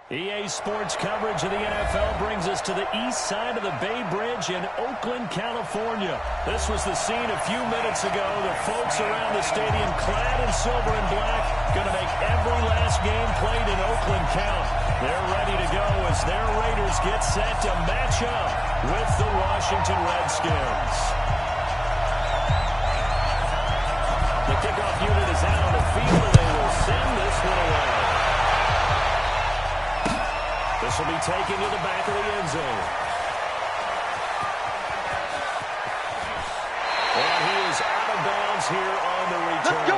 EA Sports coverage of the NFL brings us to the east side of the Bay Bridge in Oakland, California. This was the scene a few minutes ago. The folks around the stadium clad in silver and black going to make every last game played in Oakland count. They're ready to go as their Raiders get set to match up with the Washington Redskins. The kickoff unit is out on the field, and they will send this one away. This will be taken to the back of the end zone. And he is out of bounds here on the return. Let's go.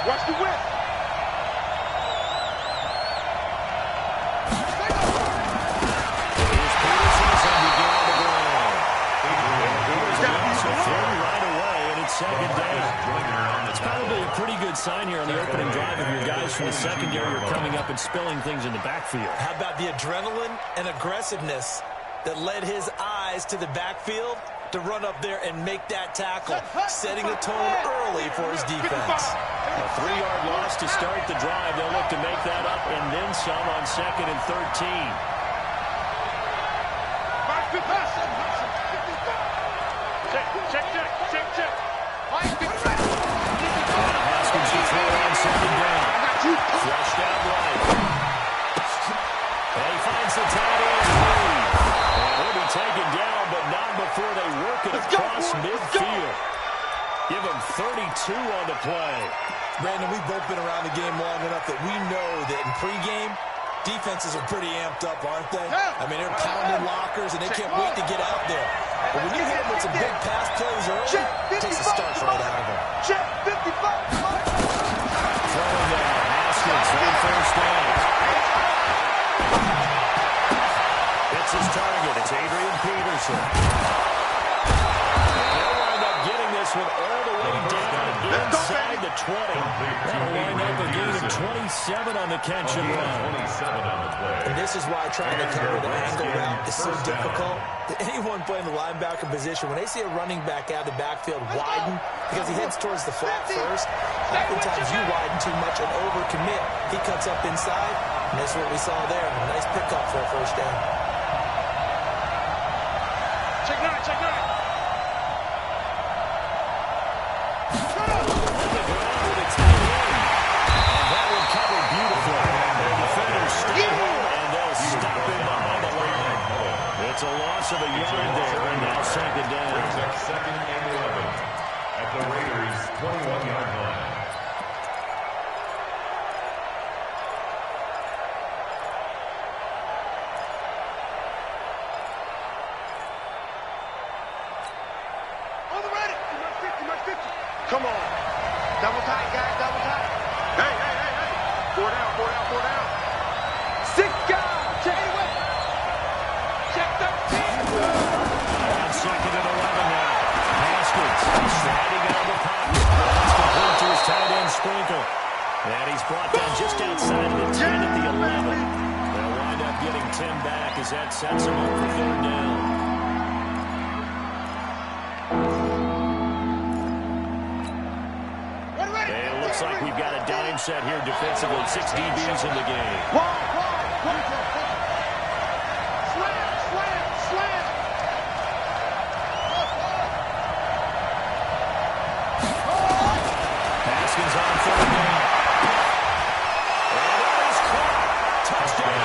Let's do it. Spilling things in the backfield. How about the adrenaline and aggressiveness that led his eyes to the backfield to run up there and make that tackle, setting the tone early for his defense. A 3-yard loss to start the drive. They'll look to make that up and then some on 2nd and 13. Check. Haskins to throw on 2nd down. Flushed out right. And he finds the tight end. And he'll be taken down, but not before they work it across midfield. Give him 32 on the play. Brandon, we've both been around the game long enough that we know that in pregame, defenses are pretty amped up, aren't they? I mean, they're pounding lockers, and they can't wait to get out there. But when you hit them with some big pass plays early, it takes the starch right out of them. Check 55. Throwing down. Haskins on first down. It's his target. It's Adrian Peterson. They'll wind up getting this one all the way down inside the 20. That'll wind up a gain of 27 on the catch and run. And this is why trying to cover the angle route is so difficult. Anyone playing the linebacker position, when they see a running back out of the backfield widen because he heads towards the flat first, oftentimes you widen too much and overcommit. He cuts up inside, and that's what we saw there. A nice pickup for a first down. Check nine. That one covered beautifully. Their defenders stay home, and they'll stop him behind the line. It's a loss of a yard there, and now 2nd down. 2nd and 11 at the Raiders' 21-yard line. On the ready. You must 50. Come on. Double tight, guys. Double tight. Hey. 4 down. 6 guys. Check it away. Check 13. On 2nd and 11 now. Haskins sliding out of the pocket. That's complete to his tight end Sprinkle. And he's brought down just outside of the 10 at the 11. They'll wind up getting Tim back as that sets him up for 3rd down. It looks like we've got a dime set here defensively. 6 DBs in the game. Slam. Haskins on 3rd down. And it is caught. Touchdown.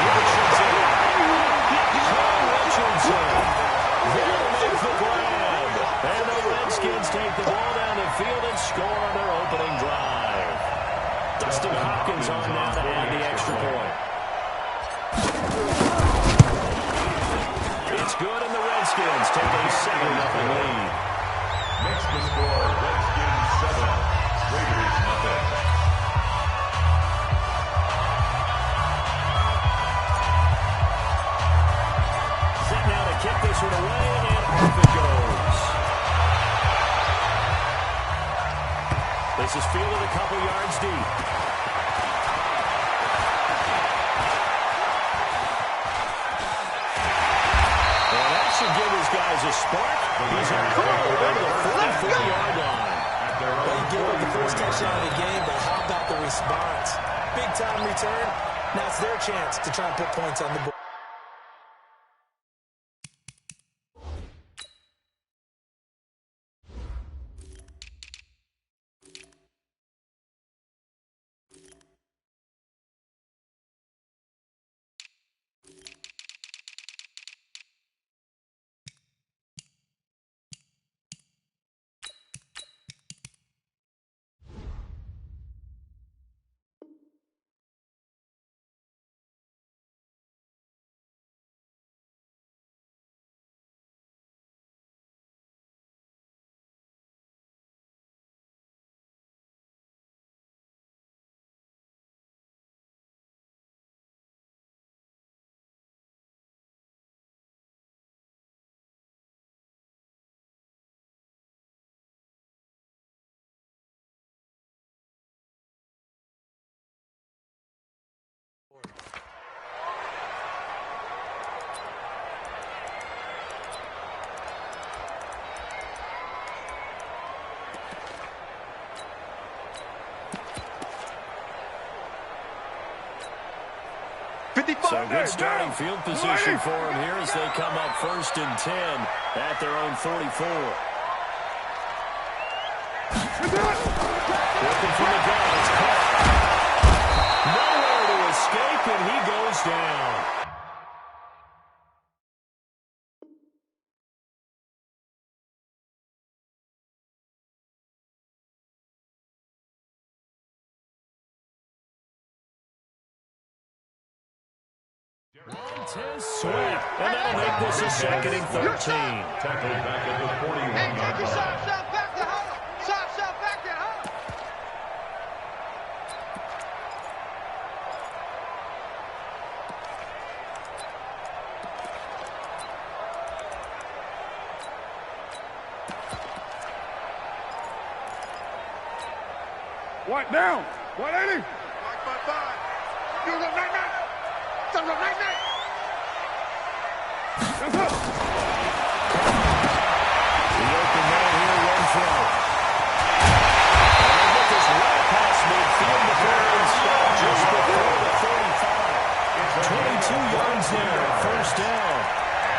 Richardson. They'll make the grab. And the Redskins take the ball down the field and score on their opening drive. Dustin Hopkins on now to add the extra point. It's good, and the Redskins take a 7-0 lead. Makes the score Redskins 7, Raiders nothing. Set now to kick his fielded a couple yards deep. Well, that should give his guys a spark. He's on the 44-yard line. Well, he gave up the first touchdown of the game, but how about the response? Big-time return. Now it's their chance to try and put points on the board. So good starting field position for him here as they come up 1st and 10 at their own 44. Looking for the gun. It's caught. Nowhere to escape, and he goes down. Montez Sweat, and that'll make this a 2nd and 13. Tackled back at the 41. Hey, take your side shot back to home. Side shot back to home. What down? 180. 5-5-5. You're the night-night. Son of a night-night. Let's go. The open man here, one throw. And they get this right past midfield before they stop just before the 35. 22 yards there, 1st down.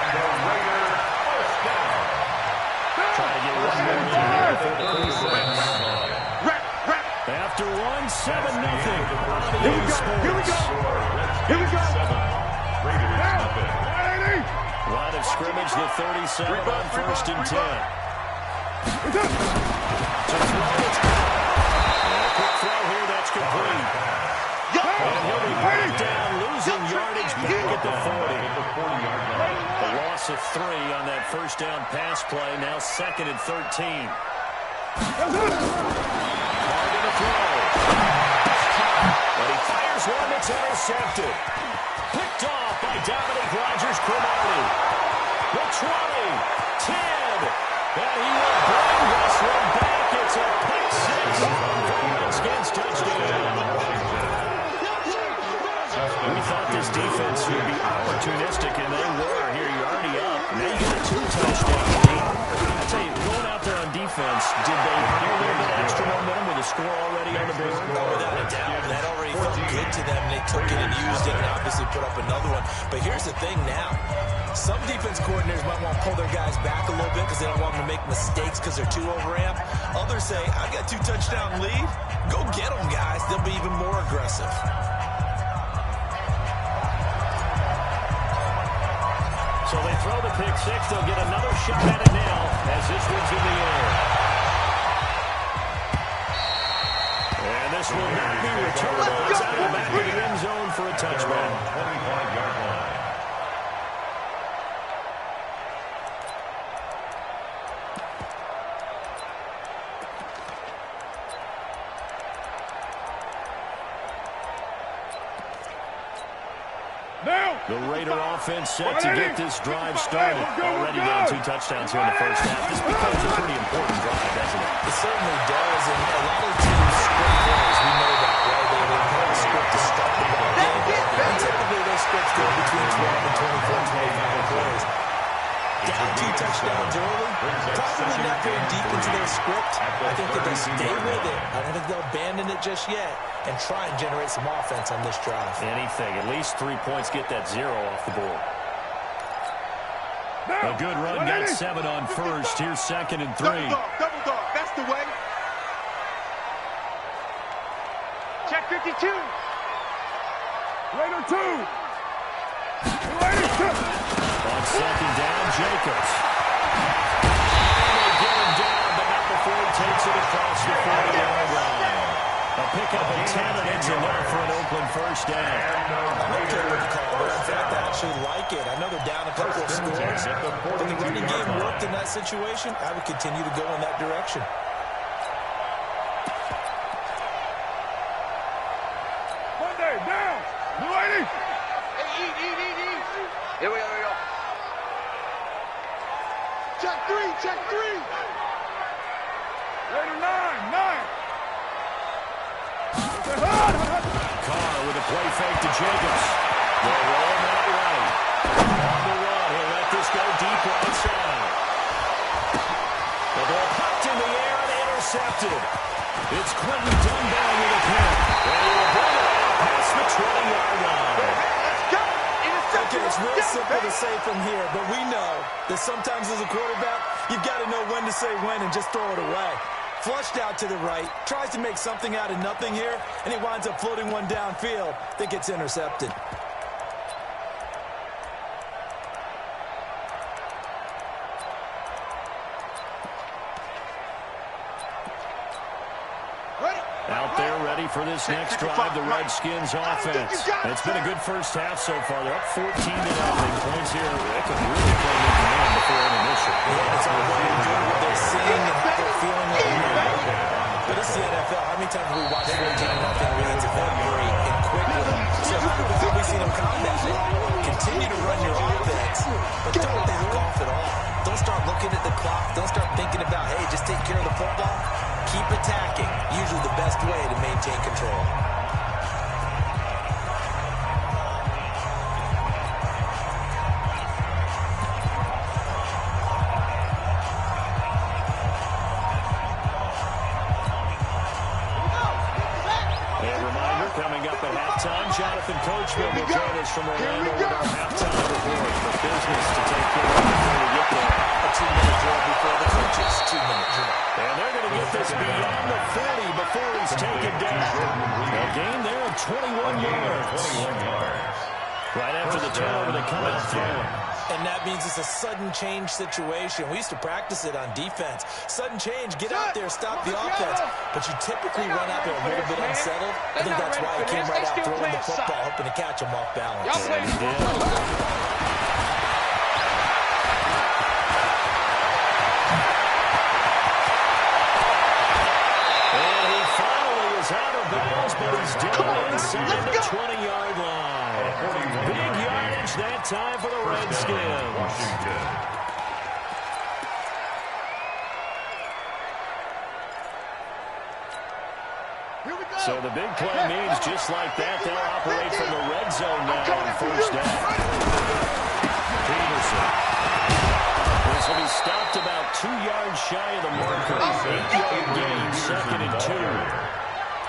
And the Raiders first down. Trying to get one more in here for the 36. After 1, 7-0 on the Here we go. Here we go. Here we go. Raiders nothing. 180. Line of scrimmage, the 37 on 1st and 10. What's up? To throw, it's caught. And a quick throw here, that's complete. And he'll be brought down, losing yardage back at the 40. A loss of 3 on that 1st down pass play, now 2nd and 13. Target to throw. But he fires one that's intercepted. Picked off by Dominic Rodgers-Cromartie. The 20, 10, and he will bring this one back. It's a pick 6 for Redskins touchdown. We thought this defense would be opportunistic, and they were. Here, you're already up. Now you got a 2-touchdown lead. I tell you, going out there on defense, did they have a little bit of extra momentum with a score already on the board? Oh, without a doubt. That already felt good to them. They took it and used it and obviously put up another one. But here's the thing now. Some defense coordinators might want to pull their guys back a little bit because they don't want them to make mistakes because they're too overamped. Others say, I got 2-touchdown lead. Go get them, guys. They'll be even more aggressive. So they throw the pick 6. They'll get another shot at it now as this one's in the air. And this will not be returned. It's out of the back of the end zone for a touchback. 25-yard line. The Raider offense set to get this drive started. Already down 2 touchdowns here in the 1st half. This becomes a pretty important drive, doesn't it? It certainly does, and a lot of teams script plays. We know that, right? They have a script to start the ball game. And typically those scripts go between 12 and 24, 25 plays. Down 2 touchdowns early, probably not very deep into their script. I think that they'll stay with it. I don't think they'll abandon it just yet and try and generate some offense on this drive. Anything. At least 3 points, get that 0 off the board. A good run, got 7 on first. Here's 2nd and 3. Double dog, that's the way. Check 52. Raider 2. Raider 2. On 2nd down, Jacobs. And they get him down, but not before he takes it across the 40-yard line. A pickup of 10, and it's enough for an Oakland first down. I'm okay with the call there. In fact, I actually like it. I know they're down a couple of scores, but the running game worked in that situation. I would continue to go in that direction. Monday, down. Blue 80. Hey, eat. Here we go. Check 3. Raider 9. Carr with a play fake to Jacobs. They'll roll him that way. On the run, he'll let this go deep right side. The ball popped in the air and intercepted. It's Quentin Dunbar with a pick. And he will bring it out past the 20-yard line. Okay, it's real simple to say from here, but we know that sometimes as a quarterback, you've got to know when to say when and just throw it away. Flushed out to the right, tries to make something out of nothing here, and he winds up floating one downfield that gets intercepted. Out there ready for this next drive, the Redskins offense. And it's been a good first half so far. They're up 14-0. Points here. They could really play in command before intermission. Yeah, it's all well and good what they're seeing and how they're feeling right now. But it's the NFL. How many times have we watched 14-0 leads evaporate and quickly? So how have we seen them combat it? Continue to run your offense, but don't back off at all. Don't start looking at the clock. Don't start thinking about, hey, just take care of the football. Keep attacking. Usually the best way to maintain control. Coming up at halftime, Jonathan Coachman will join us from Orlando with our halftime report. For business to take care of before we get there. A 2-minute drill before the coaches. 2-minute drill. And they're going to get this beyond the 40 before he's taken down. A gain there of 21 yards. Right after the turnover, they come out throwing. And that means it's a sudden change situation. We used to practice it on defense. Sudden change, get out there, stop the offense. But you typically run out there a little bit unsettled. I think that's why he came right out throwing the football, hoping to catch him off balance. And he did. Out of bounds, but he's down inside the 20-yard line. Big yardage that time for the Redskins. So the big play means just like that, they'll operate from the red zone now on first down. Peterson. This will be stopped about 2 yards shy of the marker. 8-yard gain, 2nd and 2.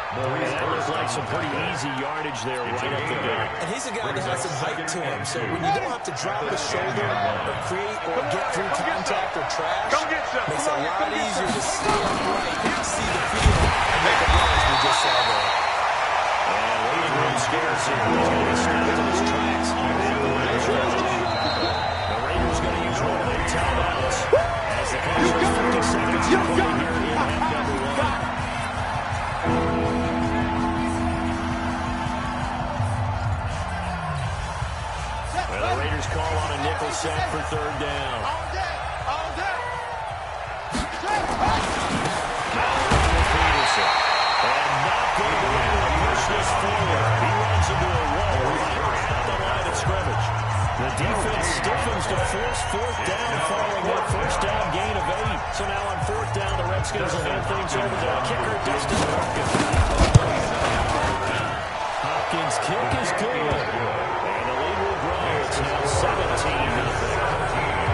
And that looks like some pretty easy yardage there right up the gut. And he's a guy that has some height to him, so when you don't have to drop his shoulder or create or get through contact or trash, makes it a lot easier to stay upright, see the field, and make a run as we just saw there. And waiting room scares him. He's going to be stopped in his tracks. The Raiders going to use one of their timeouts as the coach has 50 seconds to play here in half number 1. The Raiders call on a nickel sack for 3rd down. All day. Now Peterson. And not going to be able to push this forward. He runs into a wall right at the line of scrimmage. The defense stiffens to force 4th down following that first down gain of 8. So now on 4th down, the Redskins will hand things over to kicker Dustin Perkins. Oakland's kick is good. And the lead will grow. It's now 17-0.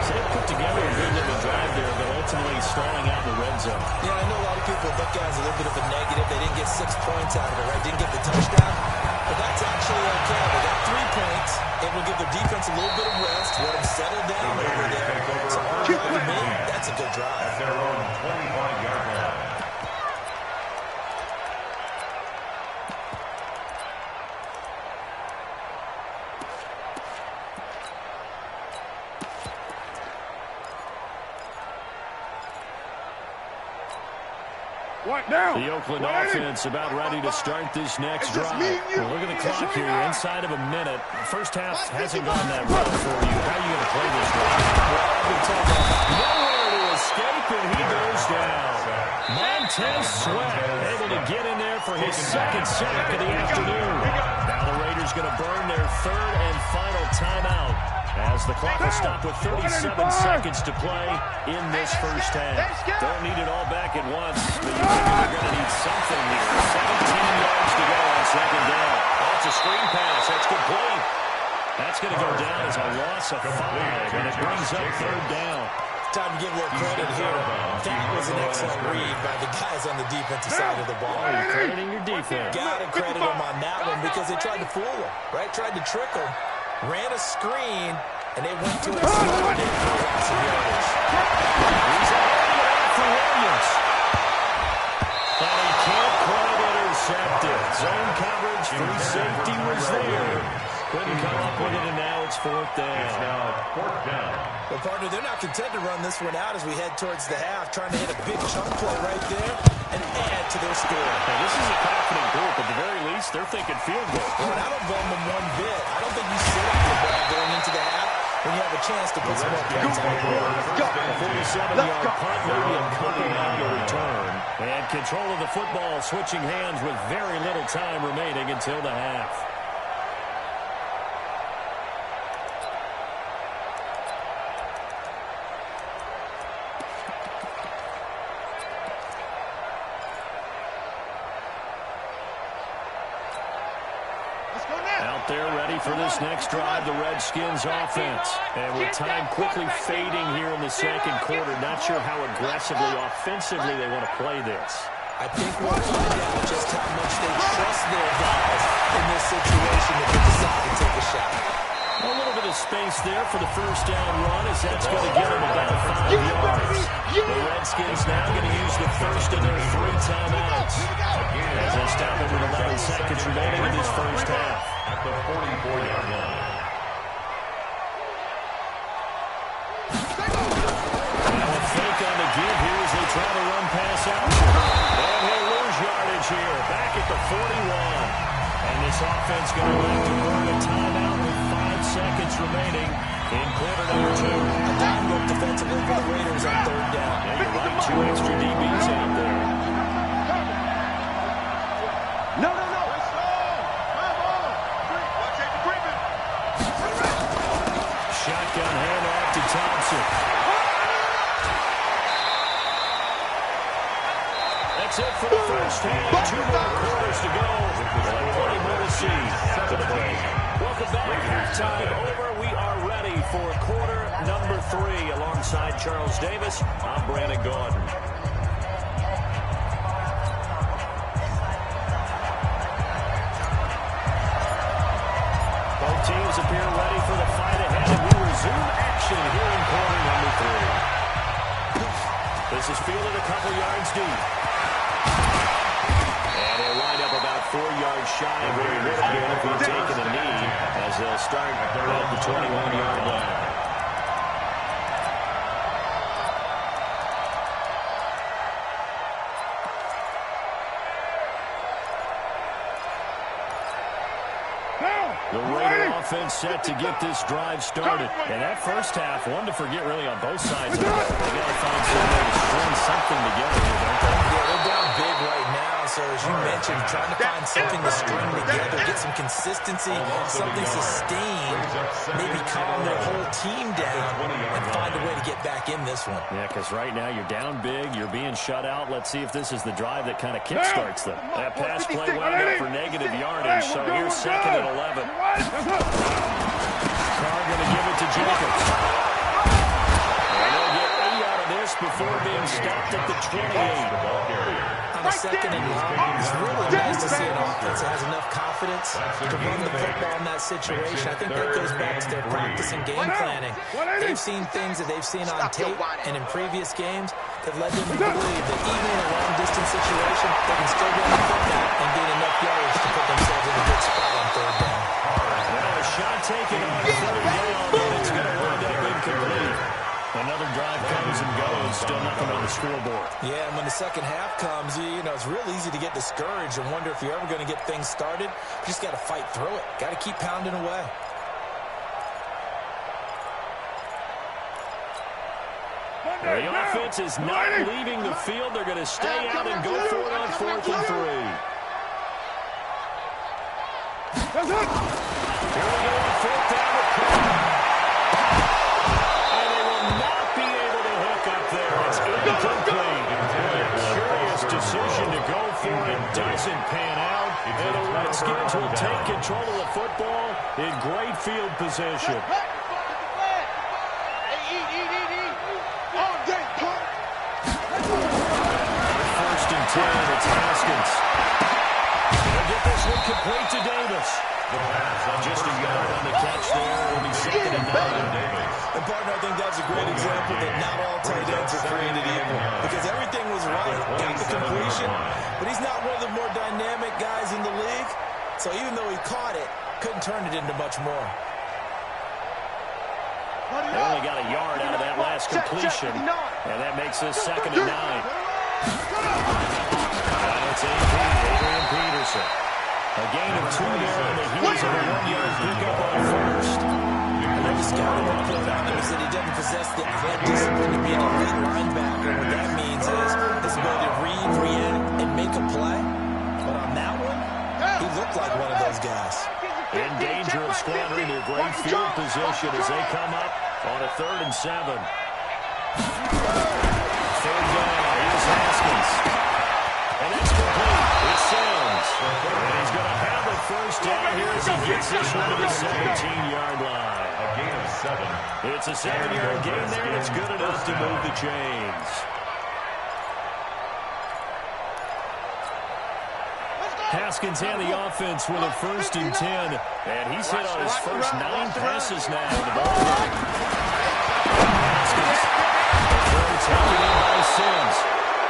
So they put together a good little drive there, but ultimately stalling out in the red zone. Yeah, I know a lot of people look at it as a little bit of a negative. They didn't get 6 points out of it, right? Didn't get the touchdown. But that's actually okay. They got 3 points. It will give their defense a little bit of rest, let them settle down over there. So to me, that's a good drive. Their own 25-yard line. What now? The Oakland offense about ready to start this next drive. Well, look at the clock here. You're inside of a minute. First half hasn't gone that well for you. How are you going to play this one? Well, I've been told nowhere to escape, and he goes down. Montez Sweat able to get in there for his second sack of the afternoon. Now the Raiders going to burn their third and final timeout as the clock will stop with 37 seconds to play in this first half. Don't need it all back at once, but you figure they're going to need something here. 17 yards to go on second down. That's a screen pass. That's complete. That's going to go down as a loss of 5, and it brings up third down. Time to give a little credit here. That was an excellent read by the guys on the defensive side of the ball. You're crediting your defense. Got to credit them on that one because they tried to fool them, right? Tried to trick them. Ran a screen, and they went to it smart and for lots of yards. He's out for Williams. And he can't quite intercept it. Zone coverage, free safety was there. Couldn't come up with it, and now it's fourth down. It's now fourth down. Well, partner, they're not content to run this one out as we head towards the half, trying to hit a big chunk play right there and add to their score. Now, this is a confident group. At the very least, they're thinking field goal. Well, I don't blame them one bit. I don't think you sit on the ball going into the half when you have a chance to put some more points on the board. 47-yard punt, maybe a coming out to return. And control of the football switching hands with very little time remaining until the half. Out there ready for this next drive, the Redskins offense. And with time quickly fading here in the second quarter, not sure how aggressively, offensively they want to play this. I think we'll find out just how much they trust their guys in this situation if they decide to take a shot. A little bit of space there for the first down run as that's going to get them about 5 yards. The Redskins now going to use the first of their 3 timeouts as they stop it with 11 seconds remaining in this first half. At the 44-yard line. Now a fake on the give here as they try to run pass option. And he'll lose yardage here, back at the 41. And this offense going to have to burn a timeout with 5 seconds remaining in quarter number 2. A down look defensively for the Raiders on third down. Yeah, you're right, 2 extra DBs out there. No. Shotgun handoff to Thompson. That's it for the first half. 2 more quarters to go. And plenty more to see to the break. Welcome back. Halftime over. We are ready for quarter number 3. Alongside Charles Davis, I'm Brandon Gordon. Both teams appear ready for the fight ahead, and we resume action here in quarter number 3. This is fielded a couple yards deep. And he'll wind up about 4 yards shy of where he would have been if he'd taken a knee, as they'll start at the 21-yard line. The Raider offense set to get this drive started. And that first half, one to forget really on both sides of it. They got to find some way to string something together here, don't they? Yeah, they're down big right now, so So as you mentioned, trying to find something to string together, get some consistency, something sustained, maybe calm their whole team down and find a way to get back in this one. Yeah, because right now you're down big, you're being shut out. Let's see if this is the drive that kind of kickstarts them. That pass play wound up for negative yardage, so here's 2nd and 11. Carr going to give it to Jacobs. And they'll get 8 out of this before being stopped at the 28. On a 2nd and long, it's really nice to see an offense that has enough confidence to run the football in that situation. I think that goes back to their practice and game planning. They've seen things that they've seen on tape and in previous games that led them to believe that even in a long-distance situation, they can still run the football and gain enough yardage to put themselves in a good spot on 3rd down. Well, a shot taken on 3rd down, and it's going to wind up incomplete. Another drive comes and goes, still nothing on the scoreboard. Yeah, and when the second half comes, you know, it's real easy to get discouraged and wonder if you're ever going to get things started. You just got to fight through it. Got to keep pounding away. The offense is not leaving the field. They're going to stay out and go for it on 4th and 3. Here we go on 4th down with Carr. And they will not be able to hook up there. It's incomplete. A curious decision to go for it. Doesn't pan out. And the Redskins will take control of the football in great field position. 1st and 10, it's Haskins. They'll get this one complete to Davis. Just a yard on the catch there. It'll be 2nd and 9. And, partner, I think that's a great example that not all tight ends are created equal. Because everything was right, got the completion, but he's not one of the more dynamic guys in the league. So even though he caught it, couldn't turn it into much more. They only got a yard out of that last completion, and that makes this 2nd and 9. It's Adrian Peterson. A gain of 2 there on the heels of a 1-yard pickup on 1st. And the scouting report on him is that he doesn't possess the athletic discipline to be an elite linebacker. What that means is his ability to read, react, and make a play. But on that one, he looked like one of those guys. In danger of squandering their great field position as they come up on a 3rd and 7. 3rd down, here's Haskins. And it's complete. It's Sims. And he's going to have a 1st down here as he gets this one to the 17-yard line. A gain of 7. It's a 7-yard gain there, and it's good enough to move the chains. Haskins and the offense with a 1st and 10. And he's hit on his first 9 passes now. The ball. Haskins. Taken in by Sims.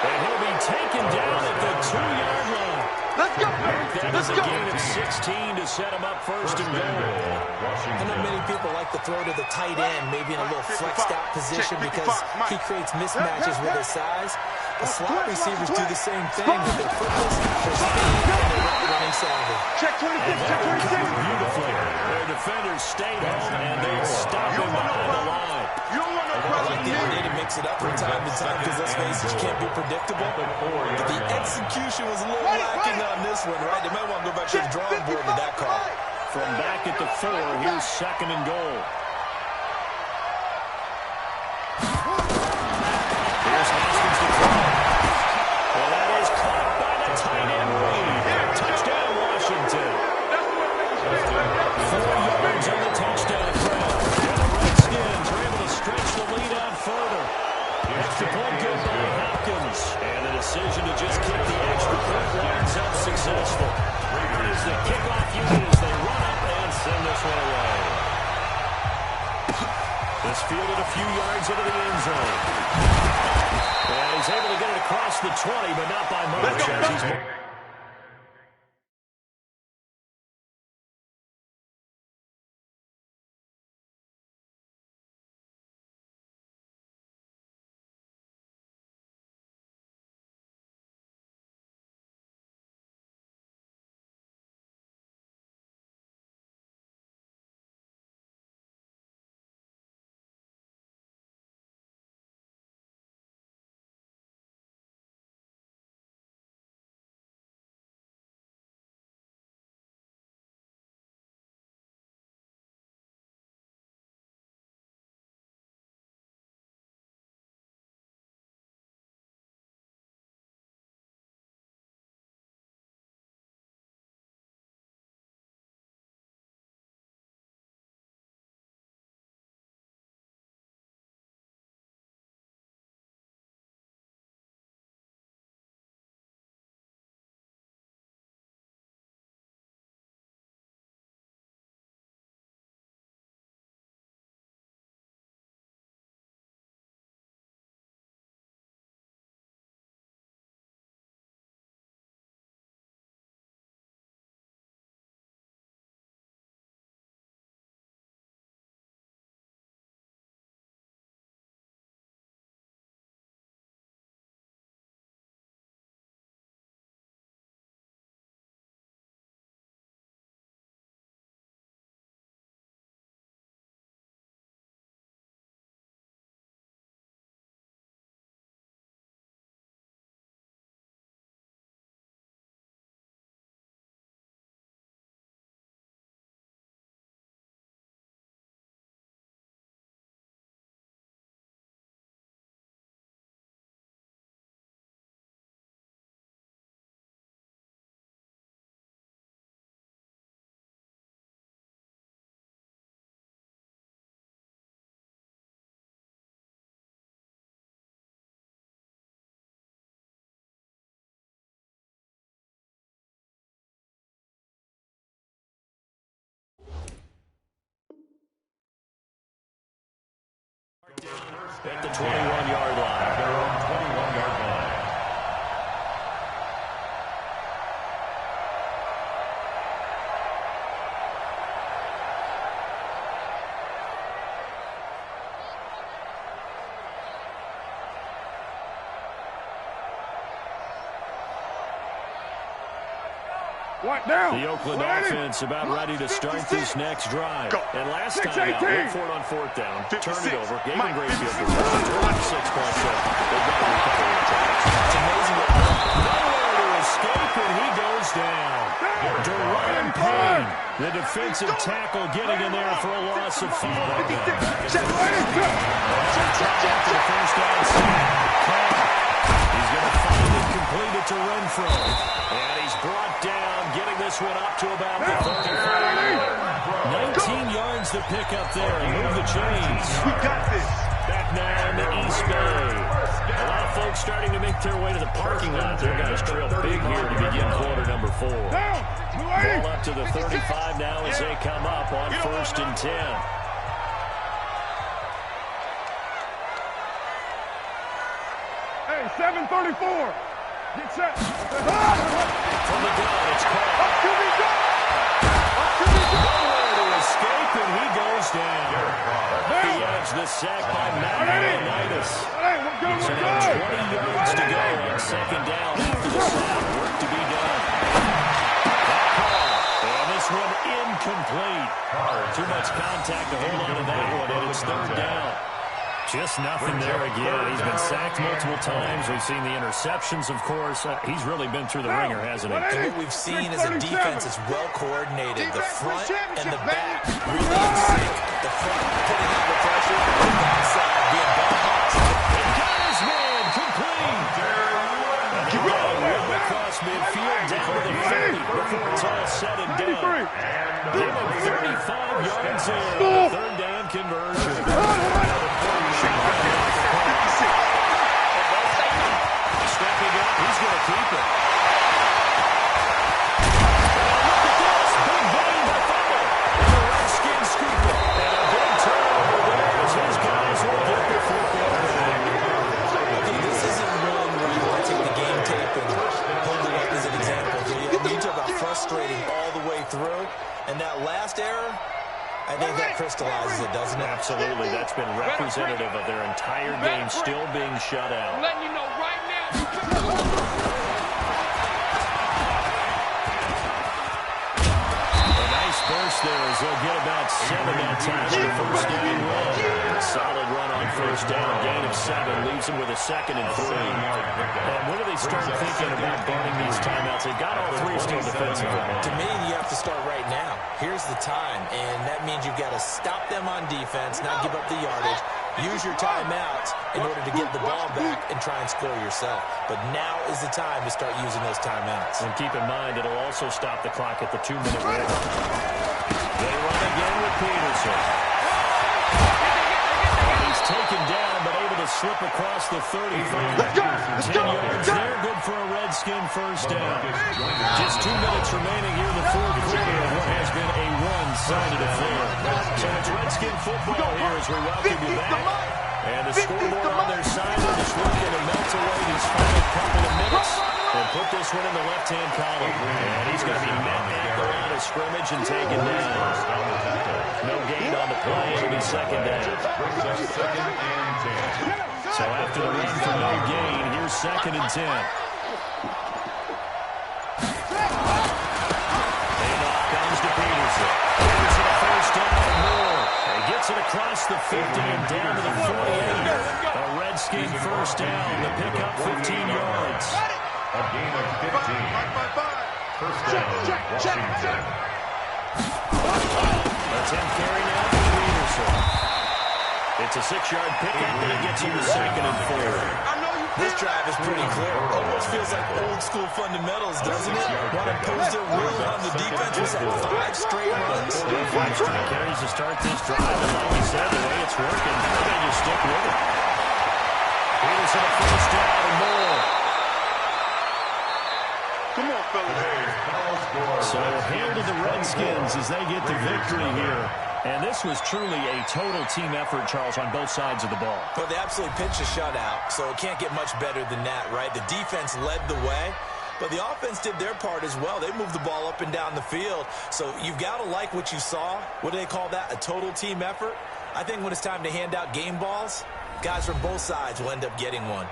And he'll be taken down at the 2-yard line. Let's go. That is a gain of 16 to set him up 1st and goal. I know many people like to throw to the tight end, maybe in a little flexed out position because he creates mismatches with his size. The slot receivers do the same thing with their quickness, their speed, and their running savvy. Check 26, check 26. Beautifully. Their defenders stayed home, and they stopped him behind the line. You don't want no I problem like the idea to mix it up from time to time because let's face it, you can't be predictable. But the execution was a little lacking on this one, right? They might want to go back to the drawing board with that call. From back at the 4, here's 2nd and goal. Here's Haskins to throw. Well, that is caught by the tight end Reed. Touchdown, Washington. 4 yards on the touchdown grab. And the Redskins are able to stretch the lead out further. Extra point good by Hopkins. And the decision to just kick the extra point winds up successful. Here's the kickoff unit as they run up and send this one away. This fielded a few yards into the end zone. And he's able to get it across the 20, but not by much. As he's At the 21-yard line. At their own 21-yard line. What now? The Oakland offense about ready to start this next drive. And last time out, went for it on fourth down, turned it over, gave him great field position, 26 points up. They've got to recover the charge. It's amazing. Nowhere to escape, and he goes down. Deron Payne, the defensive tackle, getting in there for a loss of 5. After the first down sack, he's going to find it, complete it to Renfro. And he's brought down, getting this one up to about the 35. 19 yards to pick up there and move the chains. We got this. Back now in the East Bay. A lot of folks starting to make their way to the parking lot. Their guys trail big here to begin quarter number 4. Ball up to the 35 now as they come up on 1st and 10. Hey, 734. Get set. From the gun, it's caught. Nowhere to escape, and he goes down. He adds the sack by Matt Leonidas. So now 20 yards to go on 2nd down after the snap. Work to be done. And this one incomplete. Too much contact to hold on to that one, and it's 3rd down. Just nothing there again. He's been sacked multiple times. We've seen the interceptions, of course. He's really been through the ringer, hasn't he? And what we've seen is a defense that's well coordinated. The front and the back really in sync. The front putting on the pressure. The backside being ball hawks. He got his man complete. And they're going across midfield down to the 30 before it's all said and done. Give him 35 yards there on the 3rd down conversion. Stepping up, he's going to keep it. Look at this, big bang, the fumble. And the Redskins scoop it. And a big turnover there as his guys will get the football back. This isn't one where you want to take the game tape and hold it up as an example. You talk about frustrating all the way through. And that last error, I think that crystallizes it, doesn't it? Absolutely. That's been representative of their entire game still being shut out. I'm letting you know right now. A nice burst there as they'll get about 7 that time on the 1st down run. Solid run on 1st down. Gain of 7 leaves them with a 2nd and 3. And when do they start thinking about burning these timeouts? They've got all 3 still defensively. To me, you have to start right now. Here's the time, and that means you've got to stop them on defense, not give up the yardage. Use your timeouts in order to get the ball back and try and score yourself. But now is the time to start using those timeouts. And keep in mind, it'll also stop the clock at the 2-minute warning. They run again with Peterson. And he's taken down, but able to slip across the 35. 10 yards there, good for a Redskin 1st down. Just 2 minutes remaining here in the 4th quarter of what has been a one-sided affair. So it's Redskin football here as we welcome you back. And the scoreboard on their side, they're just looking to melt away these final couple of minutes and put this one in the left-hand column. And he's going to be met at the line of scrimmage and taken down. No gain on the play. It'll be 2nd down. So after the run for no gain, here's 2nd and 10. Handoff comes to Peterson. Peterson a 1st down and more. He gets it across the 50 and down to the 48. A Redskin 1st down to pick up 15 yards. A gain of 15. 1st down, Washington. Let's him carry now for Peterson. It's a 6-yard pickup, and it gets him to 2nd and 4. This drive is pretty clear. Almost feels like old-school fundamentals, doesn't it? Want to impose their will on the defense with 5 straight runs. 5 straight carries to start this drive, and like we said, the way it's working, they just stick with it. Peterson a 1st down and more. Come on, fellas. So hail to the Redskins as they get the victory here. And this was truly a total team effort, Charles, on both sides of the ball. Well, they absolutely pinched a shutout, so it can't get much better than that, right? The defense led the way, but the offense did their part as well. They moved the ball up and down the field, so you've got to like what you saw. What do they call that? A total team effort? I think when it's time to hand out game balls, guys from both sides will end up getting one.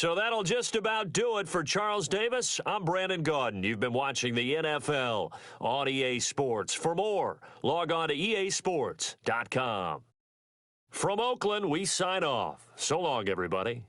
So that'll just about do it for Charles Davis. I'm Brandon Gaudin. You've been watching the NFL on EA Sports. For more, log on to easports.com. From Oakland, we sign off. So long, everybody.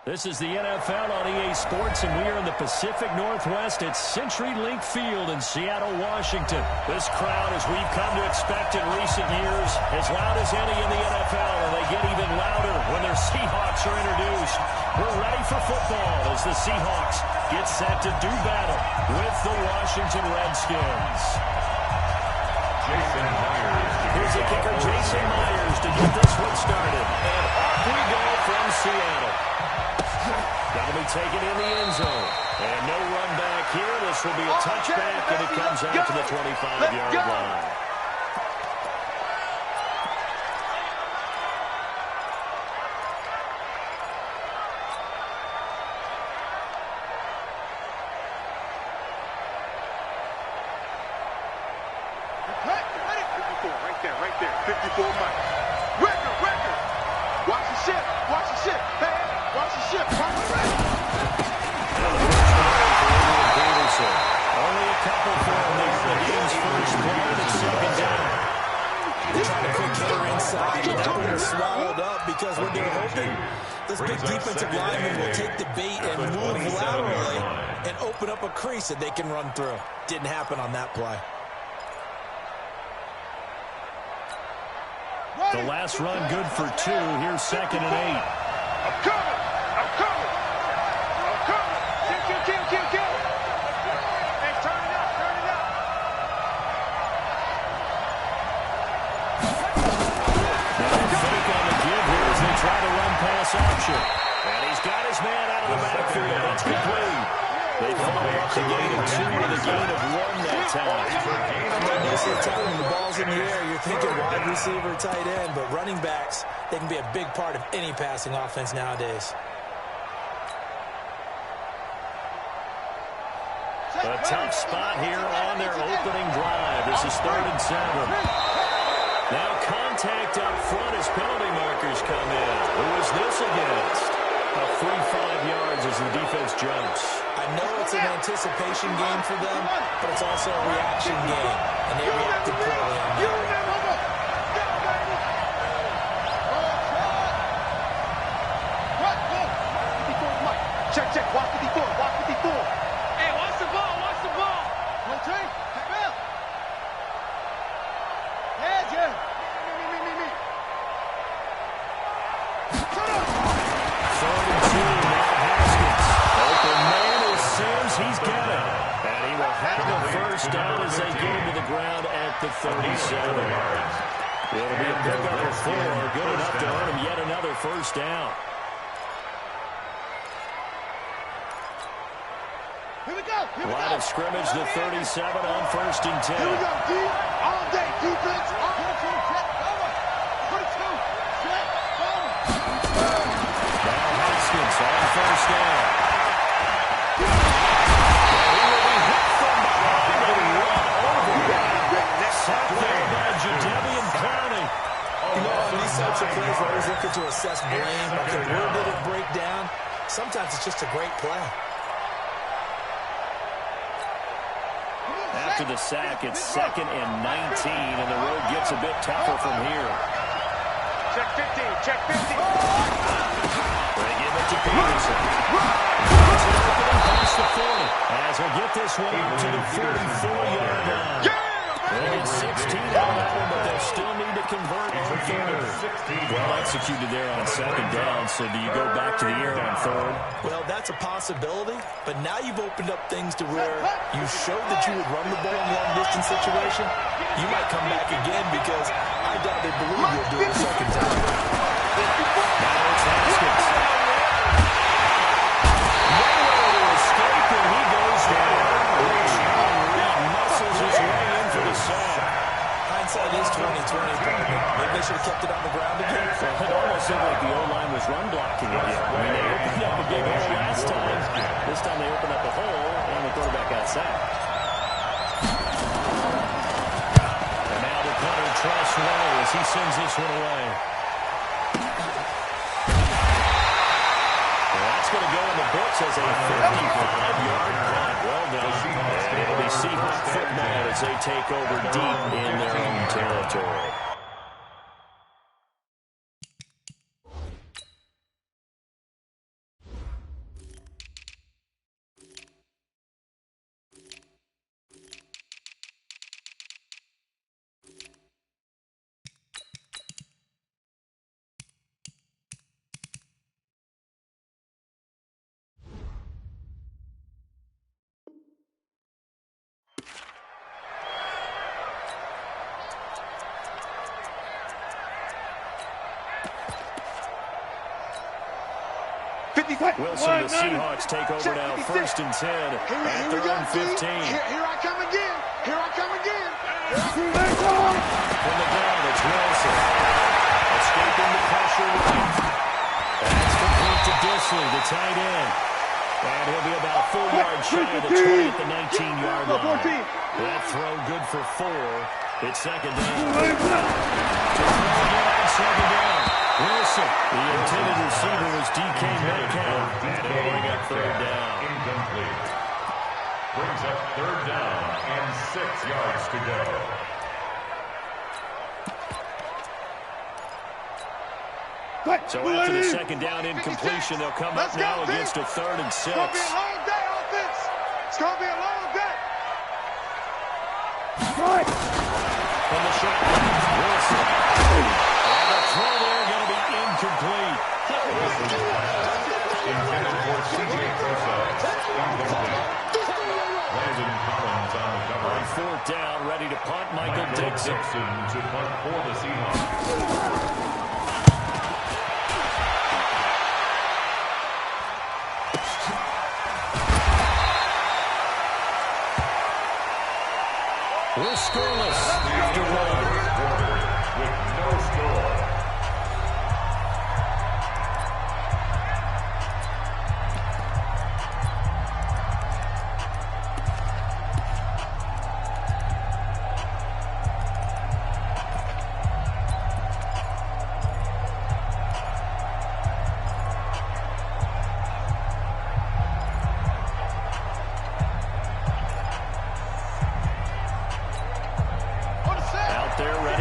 This is the NFL on EA Sports, and we are in the Pacific Northwest at CenturyLink Field in Seattle, Washington. This crowd, as we've come to expect in recent years, as loud as any in the NFL, and they get even louder when their Seahawks are introduced. We're ready for football as the Seahawks get set to do battle with the Washington Redskins. Here's the kicker, Jason Myers, to get this one started. And off we go from Seattle. That'll be taken in the end zone. And no run back here. This will be a touchback, and it comes out to the 25-yard line. Right there. 54 Mike. Record. Watch the ship. Hey, watch the ship. Only a couple for him there. The game's first play, and second down. They're trying to quick hitter inside, and that one is swallowed up because what they're hoping, this big defensive lineman will take the bait and move laterally and open up a crease that they can run through. Didn't happen on that play. The last run good for 2. Here's 2nd and 8. I'm coming. Kill. Hey, turn it up. Now fake on the give here as they try to run pass option. And he's got his man out of the backfield. That's complete. They follow up the gain of 2 with a gain of 1 that time. Most of the time when the ball's in the air, you're thinking wide receiver, tight end, but running backs, they can be a big part of any passing offense nowadays. A tough spot here on their opening drive. This is 3rd and 7. Now contact up front as penalty markers come in. Who is this against? A free 5 yards as the defense jumps. I know it's an anticipation game for them, but it's also a reaction game, and they reacted poorly on that. Check. Watch 54. Hey, watch the ball. 1-3. Bill. Yeah. Me. 3rd and 2, now Haskins. Open man is Sims, he's got it. And he will have the first down as they get him to the ground at the 37. It'll be a pickup of 4, good enough to earn him yet another first down. Here we go. Line of scrimmage, the 37 on 1st and 10. Here we go, D. All day, defense. 22, set, forward. 22, set, forward. Now Haskins on 1st down. He will be hit from behind and run over. Sacked there by Jadeveon Clowney. On these types of plays, we're always looking to assess blame. Okay, where did it break down? Sometimes it's just a great play. After the sack, it's 2nd and 19, and the road gets a bit tougher from here. Check 15. They give it to Peterson. It's an opening past the 40, as he'll get this one out to the 44-yard line. They get 16 out of that one, but they'll still need to convert on 3rd. Well executed there on 2nd down, so do you go back to the air on 3rd? Well, that's a possibility, but now you've opened up things to where you showed that you would run the ball in a long-distance situation. You might come back again because I doubt they believe you'll do it a 2nd time. Now it's Haskins. Nowhere to escape, and he goes down. Reed muscles his way in for the sack. Hindsight is 20/20, partner. Maybe they should have kept it on the ground again. It almost seemed like the O-line was run blocking again. I mean, they opened up a big hole last time. This time they opened up a hole, and the quarterback got sacked. And now the punter trusts Way as he sends this one away. Well, that's going to go in the books as a 55-yard punt. Well done. And it'll be Seahawk football as they take over deep in their own territory. Wilson, the Seahawks take over now, 1st and 10 at their own 15. Here I come again. Here I come again. From the ground, it's Wilson. Escaping the pressure. That's complete to Disley, the tight end. And he'll be about a full yard shy of the 20 at the 19-yard line. That throw good for 4. It's 2nd down. Second down. Wilson, the intended receiver was DK Metcalf. And it'll bring up 3rd down. Incomplete. Brings up 3rd down and 6 yards to go. So after the 2nd down incompletion, they'll come up now against a 3rd and 6. It's going to be a long day, offense. It's going to be a long day. From the shotgun, Wilson. And the throw there going to be incomplete. Intended for C.J. Process. Incomplete. Landon Collins on the cover. On 4th down, ready to punt, Michael Dixon. To punt for the Seahawks. We're scoreless after 1. With no score.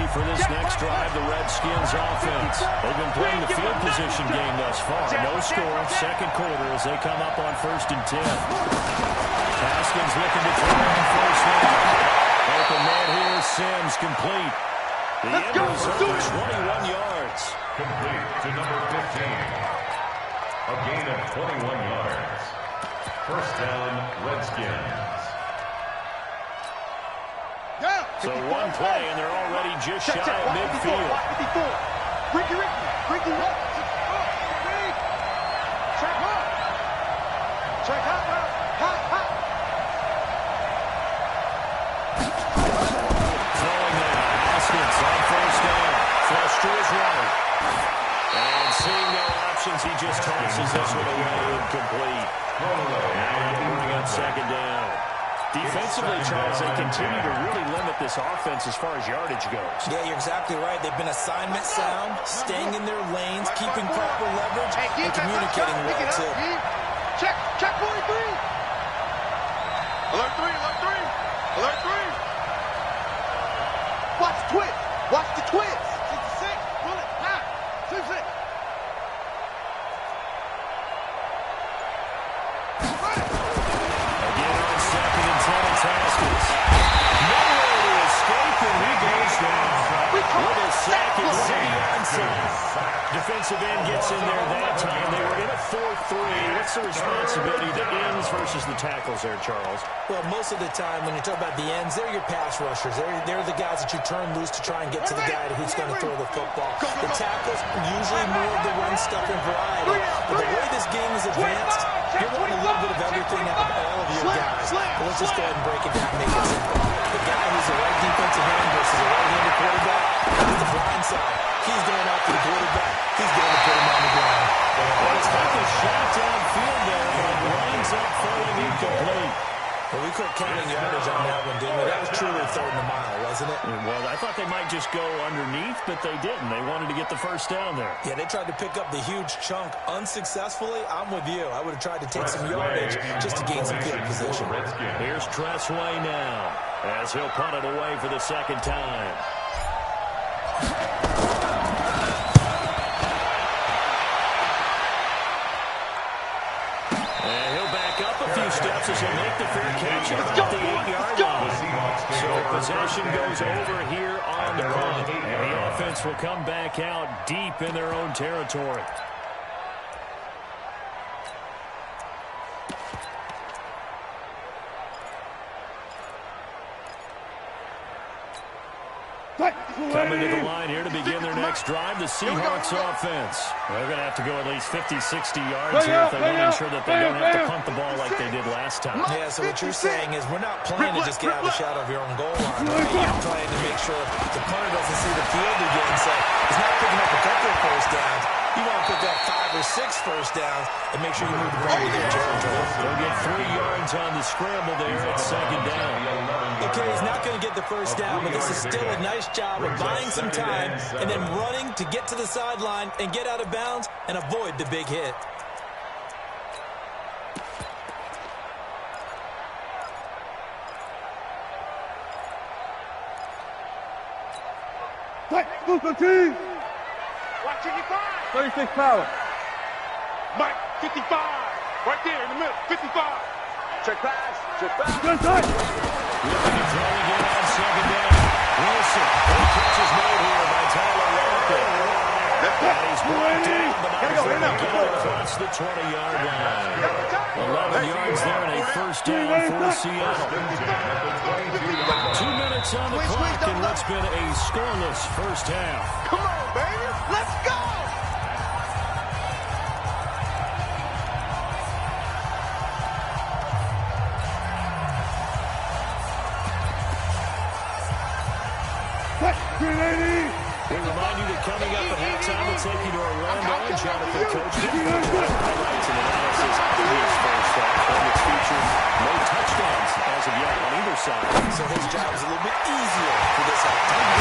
For this next drive, the Redskins offense. They've been playing the field position game thus far. No score, 2nd quarter as they come up on 1st and 10. Haskins looking to throw on 1st down. Open man here, Sims complete. The end result, 21 yards. Complete to number 15. A gain of 21 yards. 1st down, Redskins. So 1 play, and they're already just shy of midfield. Ricky. Check hot. Throwing there, Haskins on 1st down. Flush to his right. And seeing no options, he just tosses this one away, incomplete. And bring up 2nd down. Defensively, Charles, they continue to really limit this offense as far as yardage goes. Yeah, you're exactly right. They've been assignment sound, staying in their lanes, keeping proper leverage, and communicating well, too. Check 43. Alert 3. Watch the twist. Watch the twist. 66. Bullet. Now. 2-6. Haskins. Nowhere to escape, and he goes down. With a sack at City onside. Defensive end gets in there that time. They were in a 4-3. What's the responsibility, the ends versus the tackles there, Charles? Well, most of the time when you talk about the ends, they're your pass rushers. They're the guys that you turn loose to try and get to the guy who's going to throw the football. The tackles, usually more of the run-stuffing variety. But the way this game is advanced, you're wanting a little bit of everything out of all of your guys. But let's just go ahead and break it down and make it simple. The guy who's a right defensive end versus a right-handed quarterback, that's the blind side. He's going after the quarterback. He's going to put him on the ground. Well, it's like a shot downfield there, and it lines up throwing incomplete. Well, we quit counting yardage on that one, didn't we? That was truly 3rd and a mile, wasn't it? Well, I thought they might just go underneath, but they didn't. They wanted to get the 1st down there. Yeah, they tried to pick up the huge chunk unsuccessful. I'm with you. I would have tried to take some yardage just to gain some field position. Here's Tressway now as he'll punt it away for the 2nd time. And he'll back up a few steps as he'll make the fair catch at about the 8-yard line. So possession goes over here on the punt, and the offense will come back out deep in their own territory. Coming to the line here to begin their next drive, the Seahawks offense. They're going to have to go at least 50, 60 yards here if they want to ensure that they don't have to punt the ball like they did last time. Yeah, so what you're saying is we're not playing to just get out of the shadow of your own goal line. Right? You're playing to make sure the punter doesn't see the field again. So he's not picking up a couple of first downs. You want to pick up 5 or 6 first downs and make sure you move the ball to their territory. They'll get 3 yards on the scramble there at second down. Okay, he's not going to get the first down, but this is still a nice job of buying some time and then running to get to the sideline and get out of bounds and avoid the big hit. Watching you find. 36 power. Mike, 55. Right there in the middle. 55. Check pass. Check pass. Good side. Looking to throw again on second down. Wilson. Big catch is made here by Tyler Lockett. And he's brought down, but not able to get it across the 20-yard line. 11 yards there and a first down for Seattle. 2 minutes on the clock in what's been a scoreless first half. Come on, baby. Let's go. We remind you that coming up at halftime, we'll take you to Orlando and Jonathan Coach. Highlights and analysis of his first half, and it's featured no touchdowns as of yet on either side. So his job is a little bit easier for this halftime.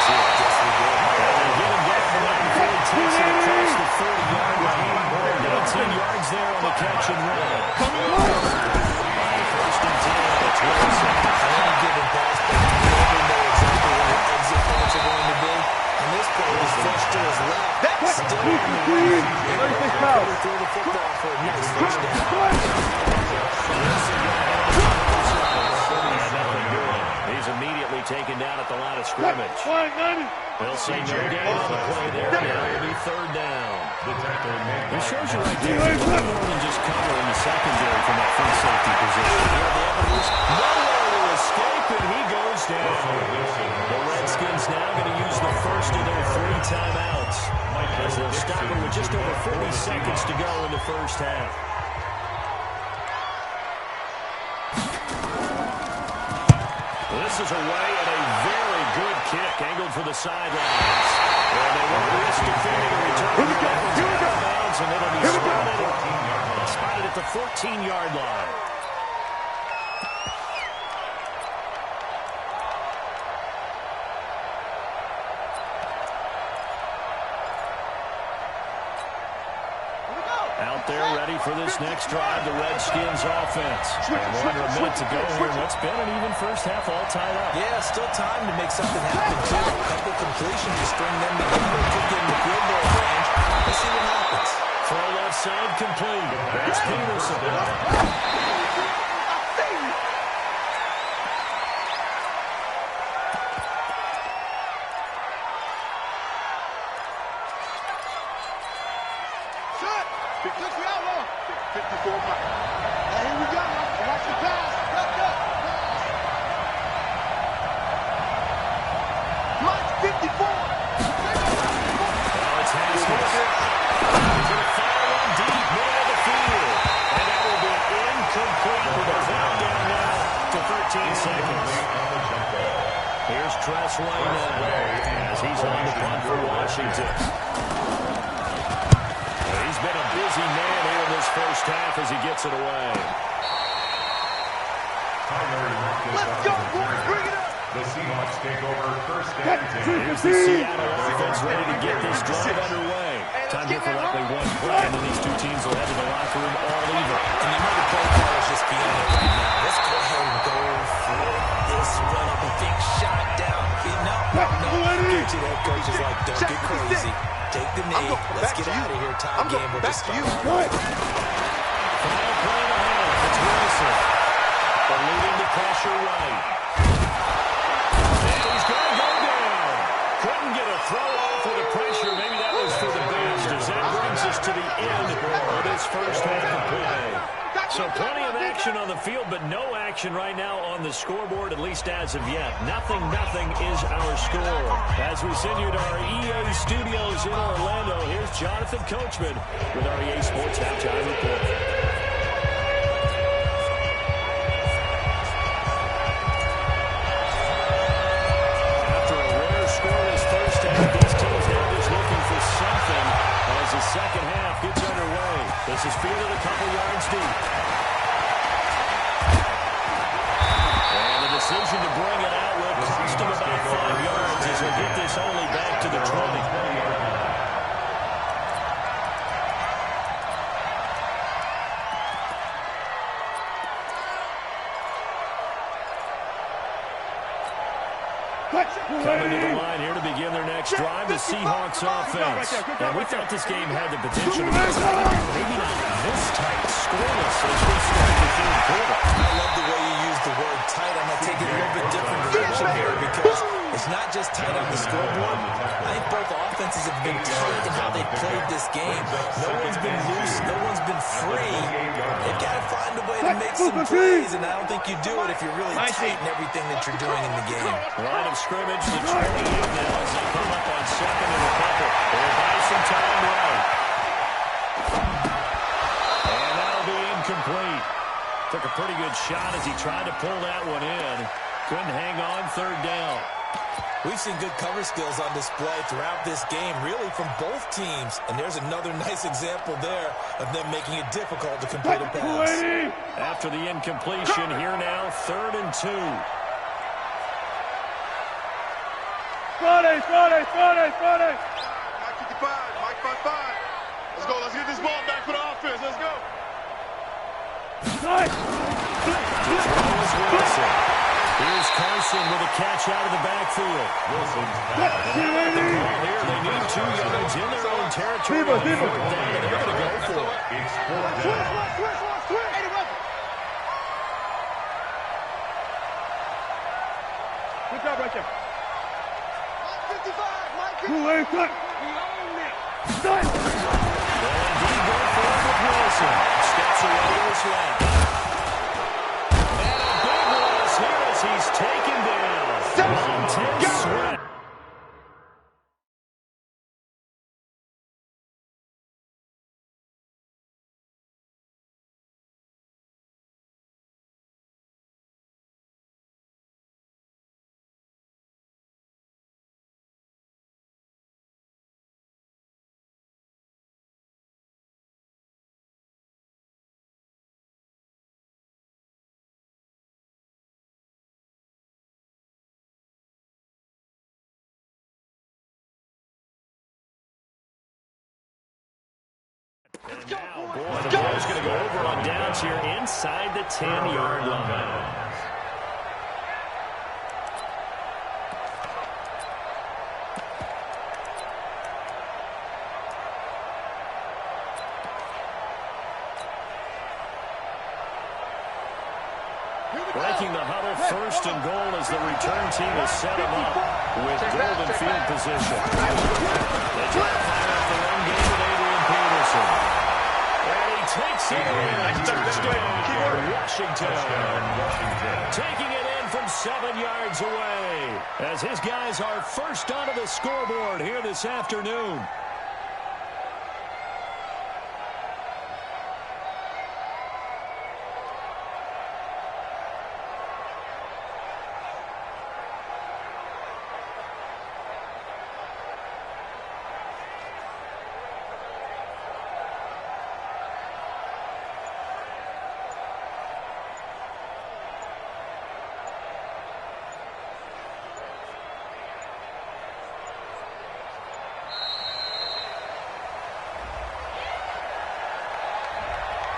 Give and get from that before he takes it across the 40-yard line. 19 yards there on the catch and run. First and 10, it's Wilson. Any given pass, but you never know exactly where the exit points are going to be. And this play was flushed to his left. Still on the run. 36 power. Throw the football for a nice first down. He's immediately taken down at the line of scrimmage. They'll say no gain on the play there. Now it'll be third down. It shows you right there. There's more than just cover in the secondary from that free safety position. Nowhere to escape, and he goes down. The Redskins now going to use the first of their 3 timeouts as they'll stop it with just over 40 seconds to go in the first half. This is away and a very good kick angled for the sidelines. And they won't risk defending a return. Here we go. And it'll be spotted at the 14-yard line. Out there ready for this next drive, the Redskins offense. And we're under a minute to go here. What's been an even first half all tied up. Yeah, still time to make something happen, too. A couple completions to string them together. Could get in the field goal range. Let's see what happens. Throw left side complete. That's Peterson. As he's on the punt for Washington. He's been a busy man here in this first half as he gets it away. Let's go, boys. Bring it up. The Seahawks take over first and 10. Here's the Seattle offense ready to get this drive underway. Time here for likely one play, and then these two teams will head to the locker room all even. And you know the play call is just beyond it right now. Let's go ahead and go for this run up a big shot down. Guarantee that coach is like, don't get crazy. Take the knee. Let's get out of here. Time game will just start. Final play and a half. It's Wilson. Eluding the pressure right. And he's going to go down. Couldn't get a throw off with the pressure. Maybe that was for the best as that brings us to the end of this first half of play. So plenty of action on the field, but no action right now on the scoreboard, at least as of yet. 0-0 is our score. As we send you to our EA studios in Orlando, here's Jonathan Coachman with our EA Sports Halftime Report. After a rare scoreless first half, these teams now just looking for something as the second half gets underway. This is fielded a couple yards deep. And the decision to bring it out will cost him about 5 yards as he'll get this only back to the 20. Coming to the line here to begin their next drive, the Seahawks offense. And we thought this game had the potential to be maybe not this tight, scoreless as we start the third quarter. I love the way you use the word tight. I'm going to take it a little bit different direction here because it's not just tight on the scoreboard. I think both offenses have been tight in how they played this game. No one's been loose. No one's been free. They've got to find a way to make some plays, and I don't think you do it if you're really tight in everything that you're doing in the game. Line of scrimmage, the 28 now as they come up on second and a couple. They'll buy some time right. And that'll be incomplete. Took a pretty good shot as he tried to pull that one in. Couldn't hang on third down. We've seen good cover skills on display throughout this game, really from both teams. And there's another nice example there of them making it difficult to complete a pass. After the incompletion, here now, 3rd and 2. Friday. Mike 55, Mike 55. Let's go. Let's get this ball back for the offense. Let's go. Nice. Here's Carson with a catch out of the backfield. Here, they need 2 yards in their own territory. They're going to go for it. Good job right there. Mike 55, Mike 55. Hey, cut. Nice. Indeed, go forward with Wilson. Steps away to his left. And a big loss here as he's taken down. Montez Sweat. And now, boy, the ball's going to go over on downs here inside the 10-yard line. Breaking the huddle, 1st and goal as the return team has set him up with golden field position. They try to fire up the run game with Adrian Peterson. And he takes it in. Touchdown, Washington. Taking it in from 7 yards away as his guys are first onto the scoreboard here this afternoon.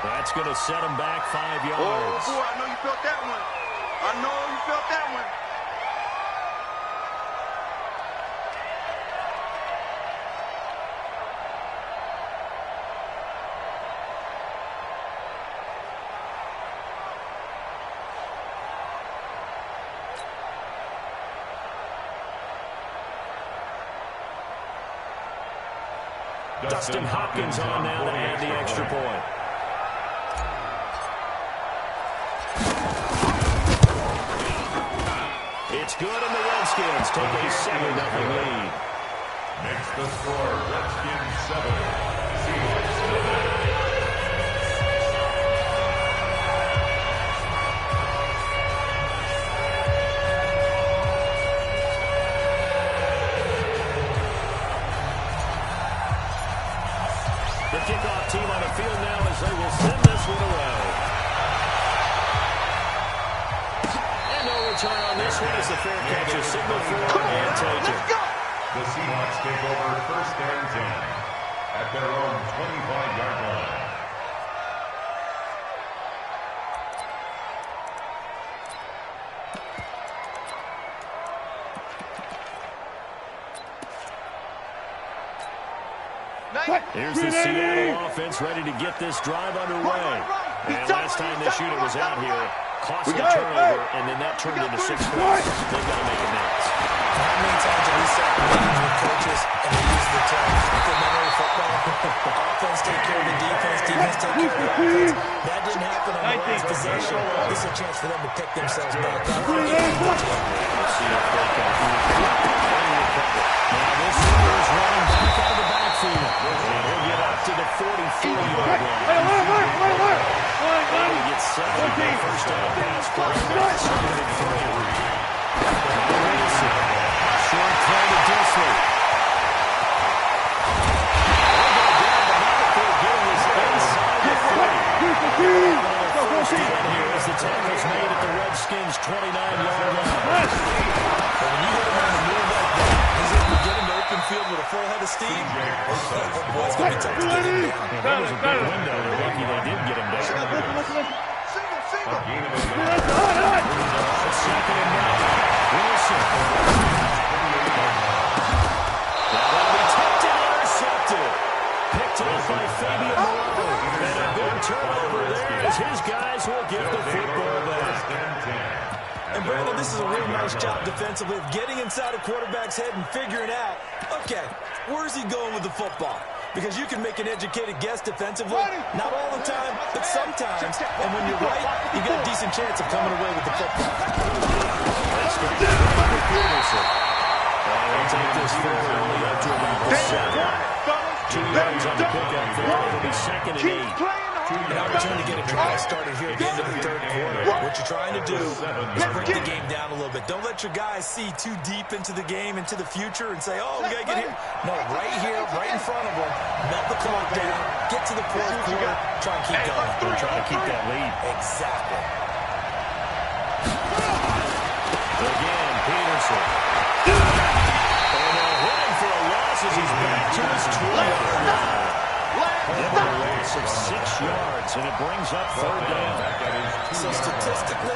That's going to set him back 5 yards. Oh, boy, I know you felt that one. I know you felt that one. Dustin Hopkins on now to add the extra point. good, and the Redskins take a 7-0 lead. Makes the score Redskins 7, Seahawks 9. The kickoff team on the field now as they will send this one away. And no return on this one as the fair catch is signaled for and taken. The Seahawks take over 1st and 10 at their own 25-yard line. Here's the Seattle offense ready to get this drive underway. And last time this unit was out here, costly turnover, and then that turned into 6 points. They've got to make it next. How many times have we sat meetings with coaches and they use the term complementary football? Offense take care of the defense, defense take care of the offense. That didn't happen on the last possession. This is a chance for them to pick themselves back up. Let's see if they can recover. Now this runner is running back out of the backfield. And he'll get up to the 44-yard line. And he gets 7 on the first down pass play. Short throw to Disley. First down here as the tackle's made at the Redskins' 29-yard line. When you get him on the move like that, he's able to get into open field with a full head of steam. Boy, it's going to be tough to get him down. That was a big window. They're lucky they did get him down. Second and 9. Wilson. That'll be tipped and intercepted. Picked up by Fabian Moreau. And a big turnover there as his guys will get the football back. And Brandon, this is a real nice job defensively of getting inside a quarterback's head and figuring out, okay, where's he going with the football? Because you can make an educated guess defensively, not all the time, but sometimes. And when you're right, you get a decent chance of coming away with the football. Let's go down to Peterson. They'll take this forward only up to about the 7. 2 yards on the pickup there. It'll be 2nd and 8. An opportunity to get a drive started here at the end of the 3rd quarter. What you're trying to do is break the game down a little bit. Don't let your guys see too deep into the game, into the future, and say, oh, we got to get here. No, right here, right in front of them. Melt the clock down, get to the 4th quarter, try and keep going. They're trying to keep that lead. Exactly. Again, Peterson. And they'll hit him for a loss as he's back to his 20-yard line. Given a loss of 6 yards, and it brings up 3rd down. So statistically,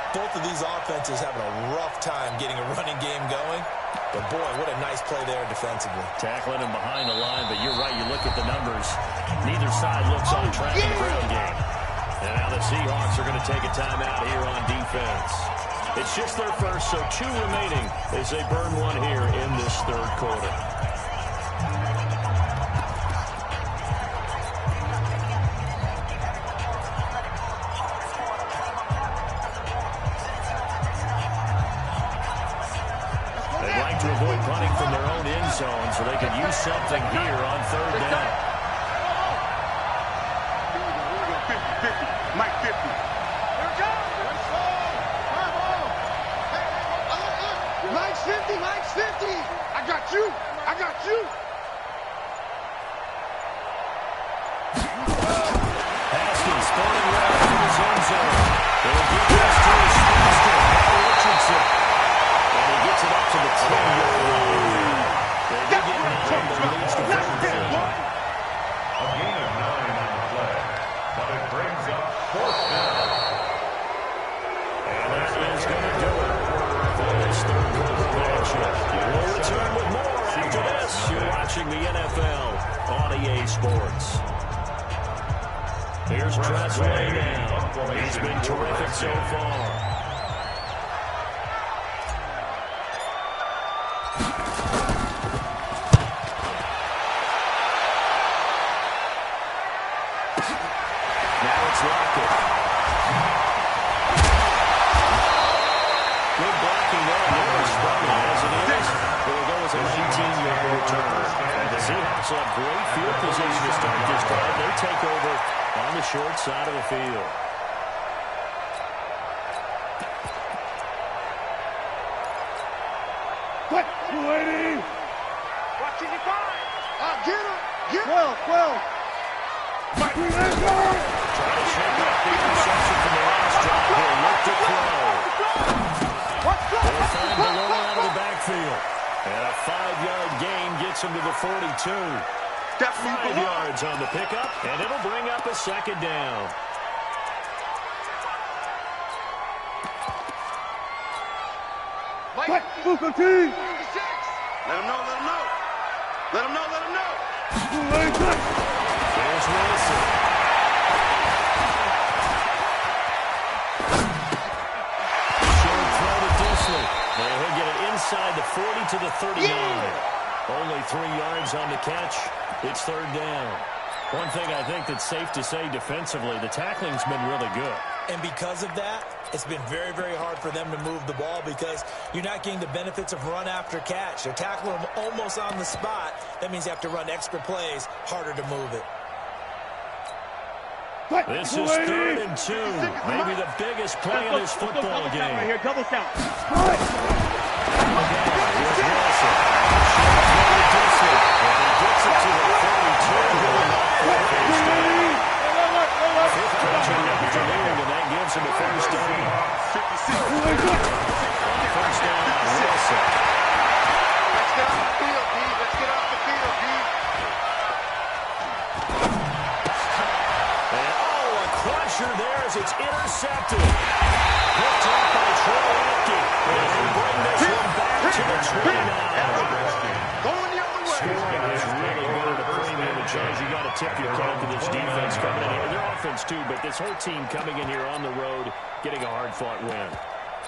both of these offenses having a rough time getting a running game going. But boy, what a nice play there defensively. Tackling him behind the line, but you're right, you look at the numbers. Neither side looks on track in the ground game. And now the Seahawks are going to take a timeout here on defense. It's just their first, so 2 remaining as they burn one here in this 3rd quarter. To avoid punting from their own end zone so they could use something here on 3rd down. 50, Mike 50. Mike's 50, Mike's 50. I got you. I got you. Haskins spinning right to his end zone. They'll give this to his master, Richardson. And he gets it up to the 10-yard line. They do get 9, but leads to 13. A gain of 9 on the play, but it brings up 4th down. And that is going to do it for this 3rd quarter action. We'll return with more after this. You're watching the NFL on EA Sports. Here's Tresley now. He's been terrific so far. Good blocking there Seahawks will have great field position to start this drive. They take over on the short side of the field. Quick, 280. Watch it, get him. Get him. 12. Trying to shake off the interception from the last drive here. Look to throw. They'll find the low out of the backfield. And a 5-yard gain gets him to the 42. 5 yards on the pickup, and it'll bring up a second down. Mike, Booker T. 46. Let him know. Let him know. Here's Wilson. Short throw to Disley. And he'll get it inside the 40 to the 39. Only 3 yards on the catch. It's third down. One thing I think that's safe to say defensively, the tackling's been really good. And because of that, it's been very, very hard for them to move the ball because you're not getting the benefits of run after catch. They're tackling them almost on the spot. That means you have to run extra plays, harder to move it. This is 3rd and 2. Maybe the biggest play of this football game. Right here, double count. Here's Wilson. If he gets it to the 42, he'll knock the first down. Fifth catch of the afternoon, and that gives him a first down. 56. First down, Wilson. Let's get off the field, D. Let's get off the field, D. And a crusher there as it's intercepted. Picked up by Troy Apke. And they bring this one back to the 29. Going the other way. Scoring is really good at a premium, and Jones, you got to tip your cap to this defense coming in here. Their offense too, but this whole team coming in here on the road, getting a hard-fought win.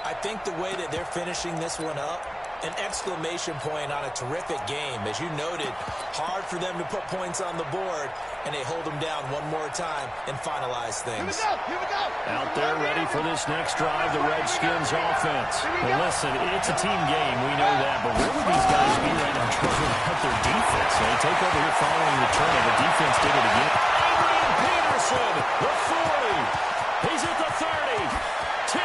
I think the way that they're finishing this one up, an exclamation point on a terrific game. As you noted, hard for them to put points on the board, and they hold them down one more time and finalize things. Here we go. Out there ready for this next drive, the Redskins offense. Well, listen, it's a team game, we know that, but where would these guys be right now trying out their defense? So they take over here following the turn, and the defense did it again. Adrian Peterson, the 40. He's at the 30. 10.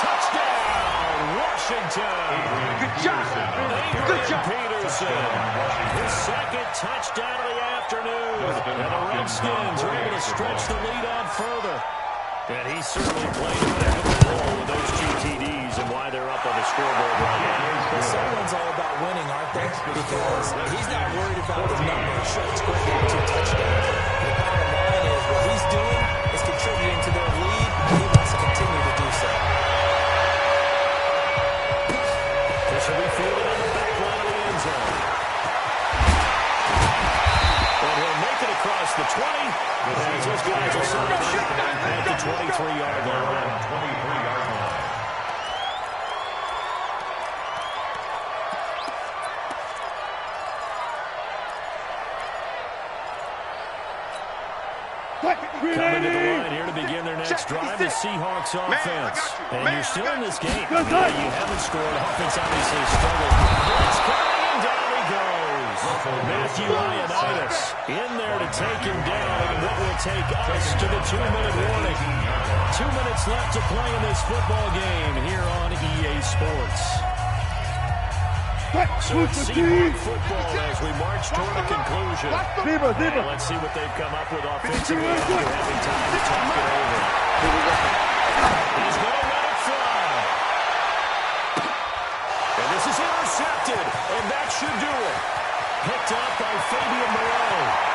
Touchdown, Washington. Good job. Good job. Peterson, his second touchdown of the afternoon. And the Redskins are able to stretch the lead out further. And he certainly played a pivotal role with those 2 TDs and why they're up on the scoreboard right now. Well, someone's all about winning, aren't they? Because he's not worried about the numbers. Sure, it's great to have 2 touchdowns. The bottom line is what he's doing is contributing to their lead, and he wants to continue to do so. This will be fielded on the back line of the end zone. And he'll make it across the 20. As those guys will sign up at the 23-yard line. 23-yard line. Coming to the line here to begin their next drive, the Seahawks offense. And you're still in this game. You haven't scored. Offense obviously struggled. Blitz coming, and down he goes. Matthew Ioannidis in there to take him down. And what will take us to the 2-minute warning. 2 minutes left to play in this football game here on EA Sports. So it's Seahawk football as we march toward a conclusion. And let's see what they've come up with offensively after having time to talk it over. He's going to let it fly. And this is intercepted, and that should do it. Picked up by Fabian Moreau.